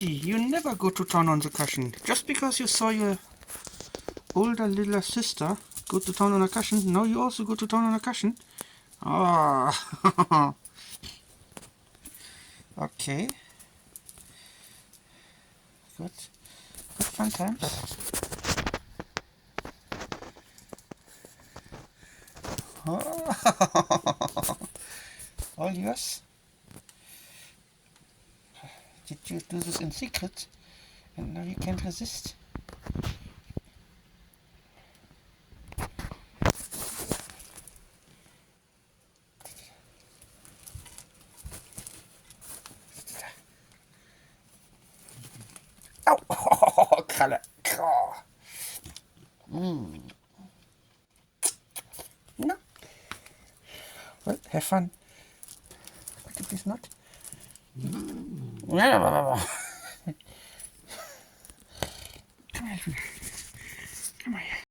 You never go to town on the cushion. Just because you saw your older little sister go to town on a cushion, now you also go to town on a cushion? Ah. Okay. Good. Good fun times. All yours. Did you do this in secret? And now you can't resist? Oh, Kralle. No. Well, have fun. Could you please not? Come here. Come here.